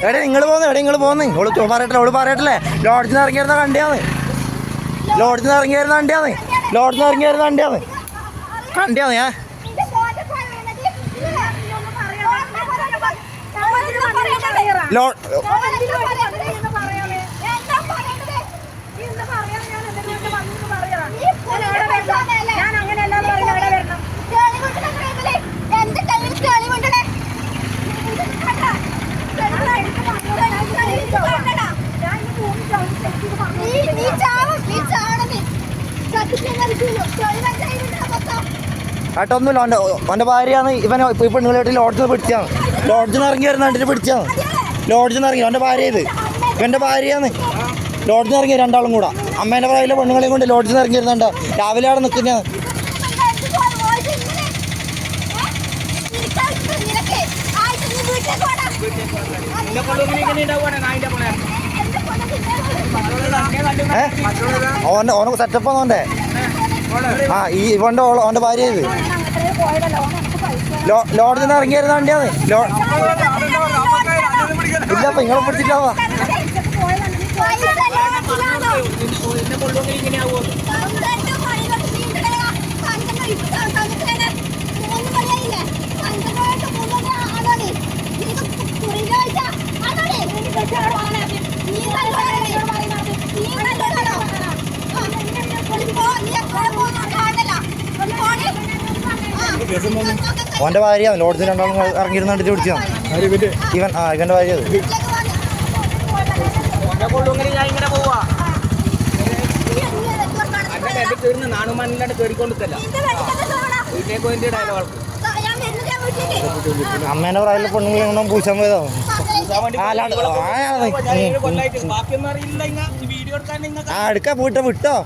എവിടെ നിങ്ങൾ പോകുന്നു ഓള് പറയട്ടല്ലേ ലോഡ്ജിൽ നിന്ന് ഇറങ്ങിയിരുന്ന വണ്ടിയാണ് ഞാൻ കേട്ടൊന്നുമില്ല. അവൻ്റെ ഭാര്യയാണ് ഇവൻ ഈ പെണ്ണുങ്ങളായിട്ട് ലോഡ്ജിൽ നിന്ന് പിടിച്ചാണ്. ലോഡ്ജിൽ നിന്ന് ഇറങ്ങി വരുന്ന കണ്ടിട്ട് പിടിച്ചാണ്. ലോഡ്ജിൽ നിന്ന് ഇറങ്ങി അവൻ്റെ ഭാര്യ ഇത് ഇവൻ്റെ ഭാര്യയാണ്. ലോഡ്ജിൽ നിന്ന് ഇറങ്ങി രണ്ടാളും കൂടെ അമ്മേൻ്റെ പ്രായത്തിലെ പെണ്ണുങ്ങളെയും കൊണ്ട് ലോഡ്ജിൽ നിന്ന് ഇറങ്ങി വരുന്നുണ്ട്. രാവിലെ അവിടെ നിൽക്കുന്നതാണ്. ഓനെ സെറ്റപ്പ് ആണോൻ്റെ ഇവൻ്റെ ഓൻ്റെ ഭാര്യ ഇത് ലോഡ്ജിൽ നിന്ന് ഇറങ്ങി വരുന്ന വണ്ടിയാണ്. ഇല്ലപ്പ നിങ്ങളെ പിടിച്ചിട്ടാവാ. ഓൻ്റെ ഭാര്യയാണ് ലോഡ്ജിൽ രണ്ടാളും ഇറങ്ങിയിരുന്ന കണ്ടിട്ട് പിടിച്ചതാണ് ഇവൻ്റെ ഭാര്യ അത്. അമ്മേൻ്റെ പ്രായത്തിലെ പെണ്ണുങ്ങളെ പൂശാൻ പോയതാവും. എടുക്കാൻ വിട്ടോ